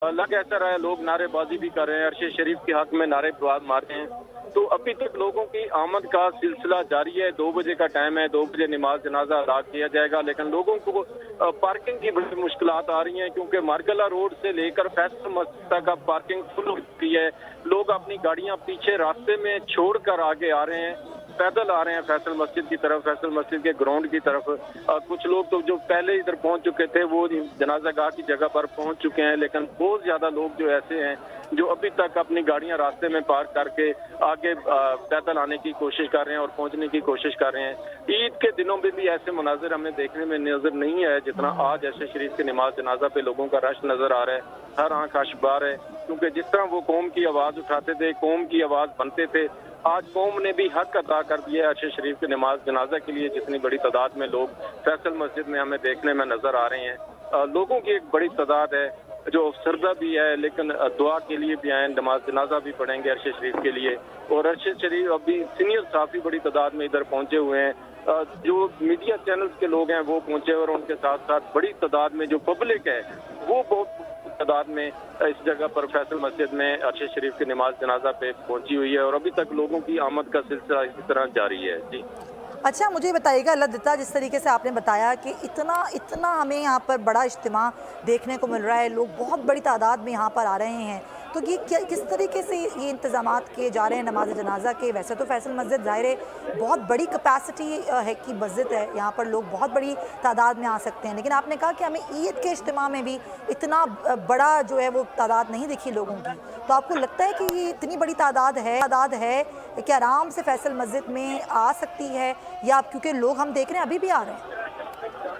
लग ऐसा रहा है लोग नारेबाजी भी कर रहे हैं, अरशद शरीफ के हक में नारे मार रहे हैं। तो अभी तक लोगों की आमद का सिलसिला जारी है। 2 बजे का टाइम है, 2 बजे नमाज जनाजा अदा किया जाएगा, लेकिन लोगों को पार्किंग की बड़ी मुश्किलात आ रही हैं, क्योंकि मार्गला रोड से लेकर फैसल मस्जिद तक अब पार्किंग फुल हो चुकी है। लोग अपनी गाड़ियां पीछे रास्ते में छोड़कर आगे आ रहे हैं, पैदल आ रहे हैं फैसल मस्जिद की तरफ, फैसल मस्जिद के ग्राउंड की तरफ। कुछ लोग तो जो पहले इधर पहुंच चुके थे वो जनाजा गाह की जगह पर पहुंच चुके हैं, लेकिन बहुत ज्यादा लोग जो ऐसे हैं जो अभी तक अपनी गाड़ियां रास्ते में पार्क करके आगे पैदल आने की कोशिश कर रहे हैं और पहुंचने की कोशिश कर रहे हैं। ईद के दिनों में भी ऐसे मुनाजिर हमें देखने में नजर नहीं आए जितना आज अरशद शरीफ के नमाज जनाजा पे लोगों का रश नजर आ रहा है। हर आंख अशबार है, क्योंकि जिस तरह वो कौम की आवाज उठाते थे, कौम की आवाज बनते थे, आज कौम ने भी हक अदा कर दिया है अरशद शरीफ के नमाज जनाजा के लिए। जितनी बड़ी तादाद में लोग फैसल मस्जिद में हमें देखने में नजर आ रहे हैं, लोगों की एक बड़ी तादाद है जो अफसरदा भी है, लेकिन दुआ के लिए भी आए, नमाज जनाजा भी पढ़ेंगे अरशद शरीफ के लिए। और अरशद शरीफ अभी सीनियर साफी बड़ी तादाद में इधर पहुंचे हुए हैं, जो मीडिया चैनल्स के लोग हैं वो पहुंचे, और उनके साथ साथ बड़ी तादाद में जो पब्लिक है वो बहुत तादाद में इस जगह पर फैसल मस्जिद में अरशद शरीफ के नमाज जनाजा पे पहुंची हुई है, और अभी तक लोगों की आमद का सिलसिला इसी तरह जारी है। जी अच्छा, मुझे बताइएगा लद्दता, जिस तरीके से आपने बताया कि इतना हमें यहाँ पर बड़ा इज्तिमा देखने को मिल रहा है, लोग बहुत बड़ी तादाद में यहाँ पर आ रहे हैं, तो ये किस तरीके से ये इंतज़ामात किए जा रहे हैं नमाज जनाजा के? वैसे तो फैसल मस्जिद ज़ाहिर है बहुत बड़ी कैपेसिटी है कि मस्जिद है, यहाँ पर लोग बहुत बड़ी तादाद में आ सकते हैं, लेकिन आपने कहा कि हमें ईद के इज्तिमा में भी इतना बड़ा जो है वो तादाद नहीं दिखी लोगों की। तो आपको लगता है कि ये इतनी बड़ी तादाद है कि आराम से फैसल मस्जिद में आ सकती है, या क्योंकि लोग हम देख रहे हैं अभी भी आ रहे हैं?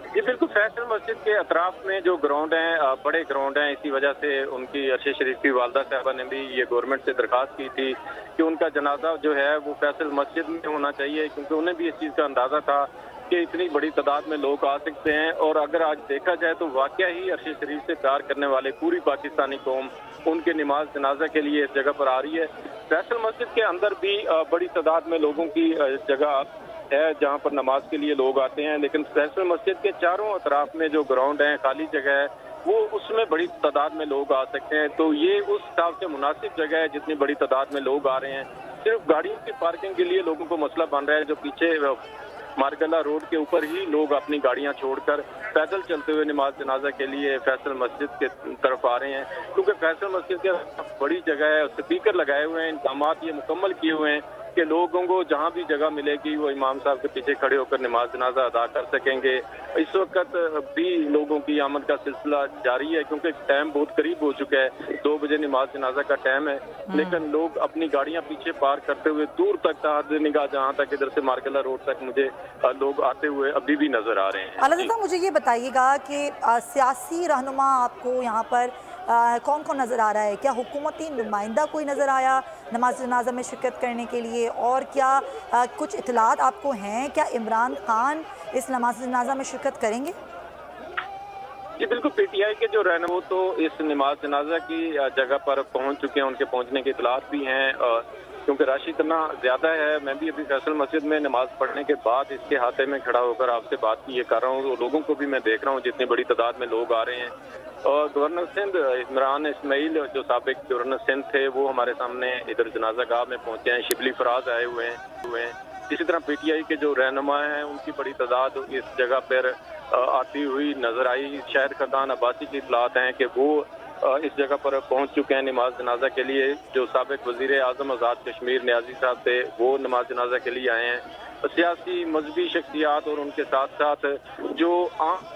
जी बिल्कुल, फैसल मस्जिद के अतराफ में जो ग्राउंड हैं बड़े ग्राउंड हैं, इसी वजह से उनकी अरशद शरीफ की वालदा साहबा ने भी ये गवर्नमेंट से दरख्वास्त की थी कि उनका जनाजा जो है वो फैसल मस्जिद में होना चाहिए, क्योंकि उन्हें भी इस चीज़ का अंदाज़ा था कि इतनी बड़ी तादाद में लोग आ सकते हैं। और अगर आज देखा जाए तो वाकया ही अरशद शरीफ से प्यार करने वाले पूरी पाकिस्तानी कौम उनके नमाज जनाजा के लिए इस जगह पर आ रही है। फैसल मस्जिद के अंदर भी बड़ी तादाद में लोगों की जगह है जहां पर नमाज के लिए लोग आते हैं, लेकिन फैसल मस्जिद के चारों अतराफ में जो ग्राउंड है, खाली जगह है, वो उसमें बड़ी तादाद में लोग आ सकते हैं। तो ये उस हिसाब से मुनासिब जगह है जितनी बड़ी तादाद में लोग आ रहे हैं। सिर्फ गाड़ियों की पार्किंग के लिए लोगों को मसला बन रहा है, जो पीछे मार्गला रोड के ऊपर ही लोग अपनी गाड़ियां छोड़कर पैदल चलते हुए नमाज जनाजा के लिए फैसल मस्जिद के तरफ आ रहे हैं, क्योंकि फैसल मस्जिद के बड़ी जगह है, स्पीकर लगाए हुए हैं, इंतजाम ये मुकम्मल किए हुए हैं कि लोगों को जहां भी जगह मिलेगी वो इमाम साहब के पीछे खड़े होकर नमाज जनाजा अदा कर सकेंगे। इस वक्त भी लोगों की आमद का सिलसिला जारी है, क्योंकि टाइम बहुत करीब हो चुका है, 2 बजे नमाज जनाजा का टाइम है, लेकिन लोग अपनी गाड़ियां पीछे पार्क करते हुए दूर तक तहद निगाह जहां तक इधर से मार्गला रोड तक मुझे लोग आते हुए अभी भी नजर आ रहे हैं। अलहदा, मुझे ये बताइएगा कि सियासी रहनुमा आपको यहाँ पर कौन कौन नज़र आ रहा है? क्या हुकूमती नुमाइंदा कोई नज़र आया नमाज जनाजा में शिरकत करने के लिए? और क्या कुछ इतलात आपको हैं, क्या इमरान खान इस नमाज जनाजा में शिरकत करेंगे? जी बिल्कुल, पीटीआई के जो रहनुमा तो इस नमाज जनाजा की जगह पर पहुंच चुके हैं, उनके पहुंचने के इतलात भी हैं, क्योंकि रश इतना ज्यादा है। मैं भी अभी फैसल मस्जिद में नमाज पढ़ने के बाद इसके हाथे में खड़ा होकर आपसे बात ये कर रहा हूँ, लोगों को भी मैं देख रहा हूँ जितनी बड़ी तादाद में लोग आ रहे हैं। और गवर्नर सिंध इमरान इस्माइल जो साबिक गवर्नर सिंध थे वो हमारे सामने इधर जनाजा गाह में पहुंचे हैं, शिबली फराज आए हुए हैं। इसी तरह पीटीआई के जो रहनुमा हैं उनकी बड़ी तादाद इस जगह पर आती हुई नजर आई। शाहिद खदान अब्बासी की इतलात हैं कि वो इस जगह पर पहुंच चुके हैं नमाज जनाजा के लिए। जो साबिक वजीर आजम आज़ाद कश्मीर न्याजी साहब थे वो नमाज जनाजा के लिए आए हैं। सियासी मजहबी शख्सियात और उनके साथ साथ जो आम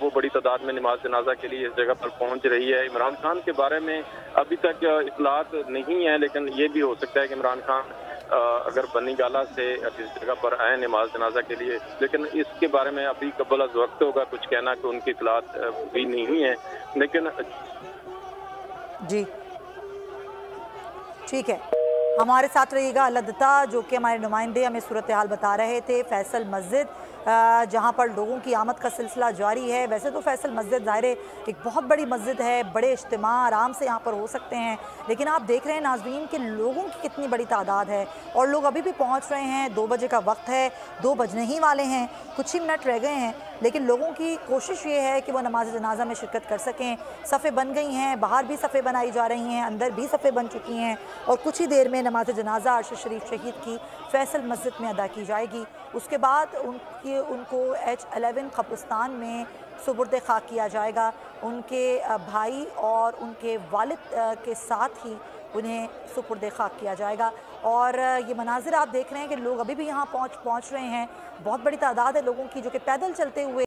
वो बड़ी तादाद में नमाज जनाजा के लिए इस जगह पर पहुंच रही है। इमरान खान के बारे में अभी तक इतलात नहीं है, लेकिन ये भी हो सकता है कि इमरान खान अगर बनी गाला से इस जगह पर आए नमाज जनाजा के लिए, लेकिन इसके बारे में अभी कबल अज़ वक्त होगा कुछ कहना कि उनकी इतलात भी नहीं है। लेकिन जी ठीक है, हमारे साथ रहिएगा लद्दता, जो कि हमारे नुमाइंदे हमें सूरत हाल बता रहे थे फैसल मस्जिद जहाँ पर लोगों की आमद का सिलसिला जारी है। वैसे तो फैसल मस्जिद ज़ाहिर एक बहुत बड़ी मस्जिद है, बड़े इज्तिमा आराम से यहाँ पर हो सकते हैं, लेकिन आप देख रहे हैं नाज़रीन कि लोगों की कितनी बड़ी तादाद है और लोग अभी भी पहुँच रहे हैं। 2 बजे का वक्त है, 2 बजने ही वाले हैं, कुछ ही मिनट रह गए हैं, लेकिन लोगों की कोशिश ये है कि वो नमाज जनाजा में शिरकत कर सकें। सफ़े बन गई हैं, बाहर भी सफ़े बनाई जा रही हैं, अंदर भी सफ़े बन चुकी हैं और कुछ ही देर में नमाज जनाजा अरशद शरीफ शहीद की फैसल मस्जिद में अदा की जाएगी। उसके बाद उनको H11 कब्रिस्तान में सुपुर्द खाक किया जाएगा। उनके भाई और उनके वालिद के साथ ही उन्हें सुपुर्द खाक किया जाएगा। और ये मनाजिर आप देख रहे हैं कि लोग अभी भी यहाँ पहुँच रहे हैं। बहुत बड़ी तादाद है लोगों की जो कि पैदल चलते हुए